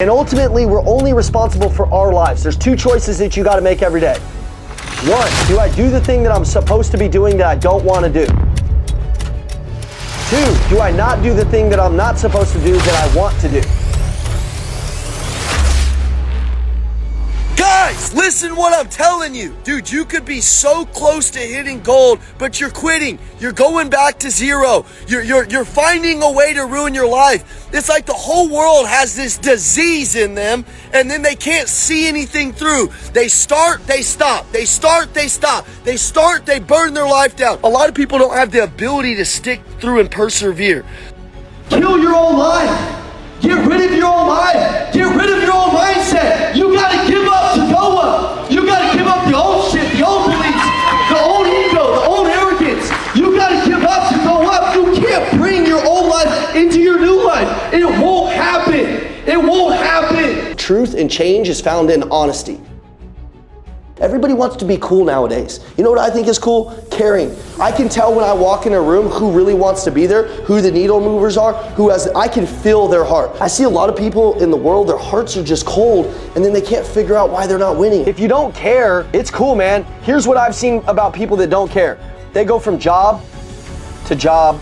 And ultimately, we're only responsible for our lives. There's two choices that you gotta make every day. One, do I do the thing that I'm supposed to be doing that I don't wanna do? Two, do I not do the thing that I'm not supposed to do that I want to do? Guys, listen what I'm telling you. Dude, you could be so close to hitting gold, but you're quitting. You're going back to zero. You're finding a way to ruin your life. It's like the whole world has this disease in them, and then they can't see anything through. They start, they stop. They start, they stop. They start, they burn their life down. A lot of people don't have the ability to stick through and persevere. Kill your old life. Get rid of your old life. Get rid of your old mindset. You gotta give up to go up. You gotta give up the old shit, the old beliefs, the old ego, the old arrogance. You gotta give up to go up. You can't bring your old life into your new life. It won't happen. It won't happen. Truth and change is found in honesty. Everybody wants to be cool nowadays. You know what I think is cool? Caring. I can tell when I walk in a room who really wants to be there, who the needle movers are, I can feel their heart. I see a lot of people in the world, their hearts are just cold, and then they can't figure out why they're not winning. If you don't care, it's cool, man. Here's what I've seen about people that don't care. They go from job to job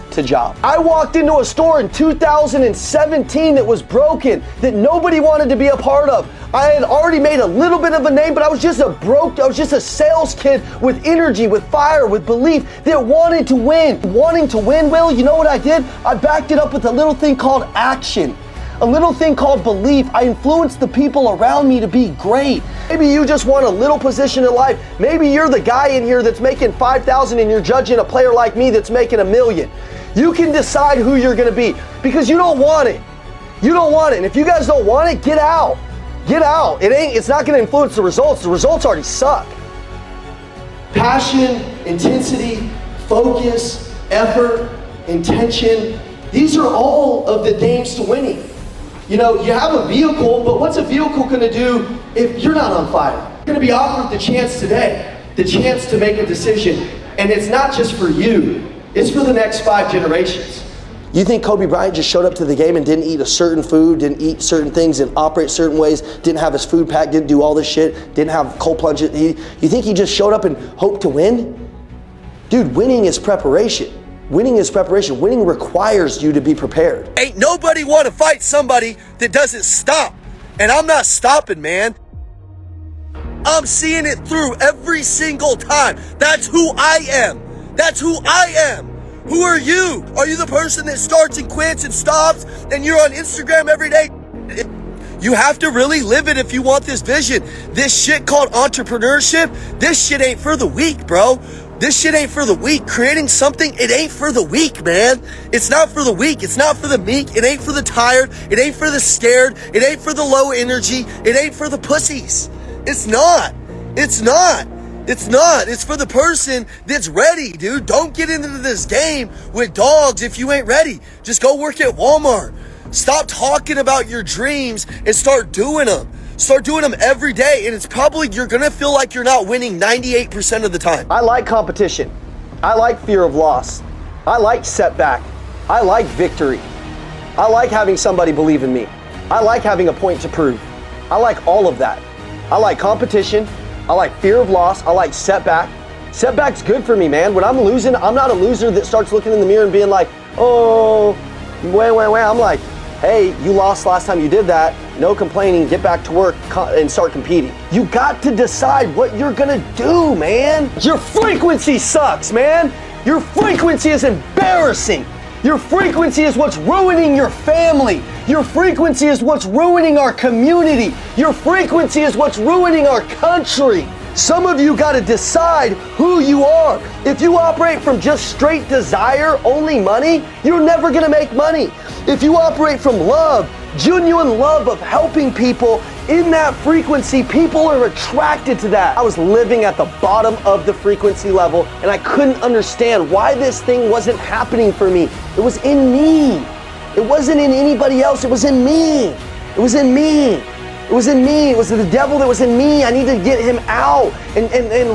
to job. I walked into a store in 2017 that was broken, that nobody wanted to be a part of. I had already made a little bit of a name, but I was just a sales kid with energy, with fire, with belief that wanted to win. Wanting to win, Will, you know what I did? I backed it up with a little thing called action. A little thing called belief. I influenced the people around me to be great. Maybe you just want a little position in life. Maybe you're the guy in here that's making $5,000 and you're judging a player like me that's making $1 million. You can decide who you're gonna be because you don't want it. You don't want it. And if you guys don't want it, get out. Get out. It's not gonna influence the results. The results already suck. Passion, intensity, focus, effort, intention. These are all of the names to winning. You know, you have a vehicle, but what's a vehicle gonna do if you're not on fire? You're gonna be offered the chance today, the chance to make a decision. And it's not just for you, it's for the next 5 generations. You think Kobe Bryant just showed up to the game and didn't eat a certain food, didn't eat certain things and operate certain ways, didn't have his food packed, didn't do all this shit, didn't have cold plunge? You think he just showed up and hoped to win? Dude, winning is preparation. Winning is preparation. Winning requires you to be prepared. Ain't nobody want to fight somebody that doesn't stop. And I'm not stopping, man. I'm seeing it through every single time. That's who I am. That's who I am. Who are you? Are you the person that starts and quits and stops and you're on Instagram every day? You have to really live it if you want this vision. This shit called entrepreneurship, this shit ain't for the weak, bro. This shit ain't for the weak. Creating something, it ain't for the weak, man. It's not for the weak. It's not for the meek. It ain't for the tired. It ain't for the scared. It ain't for the low energy. It ain't for the pussies. It's not. It's not. It's not. It's for the person that's ready, dude. Don't get into this game with dogs if you ain't ready. Just go work at Walmart. Stop talking about your dreams and start doing them. Start doing them every day, and it's probably, you're gonna feel like you're not winning 98% of the time. I like competition. I like fear of loss. I like setback. I like victory. I like having somebody believe in me. I like having a point to prove. I like all of that. I like competition. I like fear of loss. I like setback. Setback's good for me, man. When I'm losing, I'm not a loser that starts looking in the mirror and being like, oh, I'm like, hey, you lost last time you did that. No complaining, get back to work and start competing. You got to decide what you're gonna do, man. Your frequency sucks, man. Your frequency is embarrassing. Your frequency is what's ruining your family. Your frequency is what's ruining our community. Your frequency is what's ruining our country. Some of you got to decide who you are. If you operate from just straight desire, only money, you're never going to make money. If you operate from love, genuine love of helping people, in that frequency, people are attracted to that. I was living at the bottom of the frequency level and I couldn't understand why this thing wasn't happening for me. It was in me. It wasn't in anybody else. It was in me. It was in me. It was in me. It was the devil that was in me. I needed to get him out and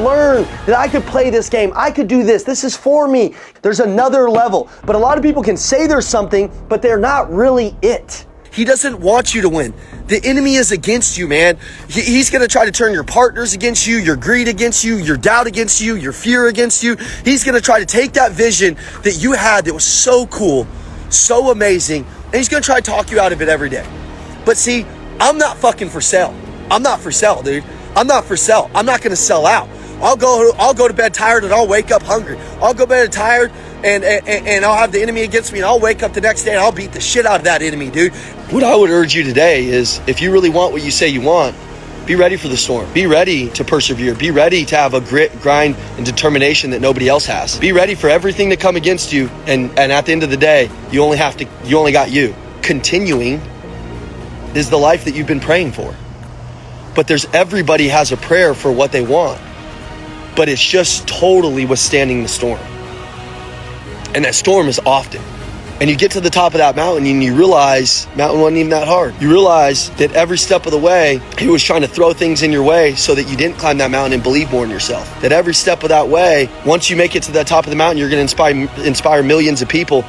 learn that I could play this game. I could do this. This is for me. There's another level. But a lot of people can say there's something, but they're not really it. He doesn't want you to win. The enemy is against you, man. He's going to try to turn your partners against you, your greed against you, your doubt against you, your fear against you. He's going to try to take that vision that you had that was so cool, so amazing, and he's going to try to talk you out of it every day. But see, I'm not fucking for sale. I'm not for sale, dude. I'm not for sale. I'm not going to sell out. I'll go to bed tired and I'll wake up hungry. I'll go to bed tired and I'll have the enemy against me, and I'll wake up the next day and I'll beat the shit out of that enemy, dude. What I would urge you today is, if you really want what you say you want, be ready for the storm. Be ready to persevere. Be ready to have a grit, grind, and determination that nobody else has. Be ready for everything to come against you, and at the end of the day, you only got you. Continuing is the life that you've been praying for. But everybody has a prayer for what they want, but it's just totally withstanding the storm. And that storm is often. And you get to the top of that mountain and you realize mountain wasn't even that hard. You realize that every step of the way, he was trying to throw things in your way so that you didn't climb that mountain and believe more in yourself. That every step of that way, once you make it to the top of the mountain, you're going to inspire millions of people.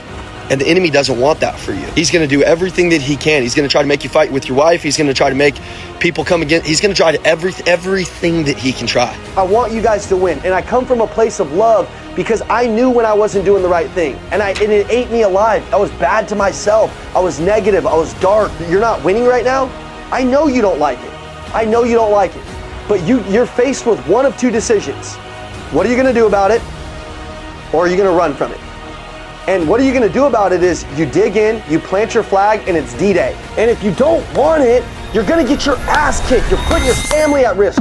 And the enemy doesn't want that for you. He's going to do everything that he can. He's going to try to make you fight with your wife. He's going to try to make people come again. He's going to try to everything that he can try. I want you guys to win. And I come from a place of love because I knew when I wasn't doing the right thing. And it ate me alive. I was bad to myself. I was negative. I was dark. You're not winning right now? I know you don't like it. I know you don't like it. But you're faced with one of two decisions. What are you going to do about it? Or are you going to run from it? And what are you going to do about it is you dig in, you plant your flag, and it's D-Day. And if you don't want it, you're going to get your ass kicked. You're putting your family at risk.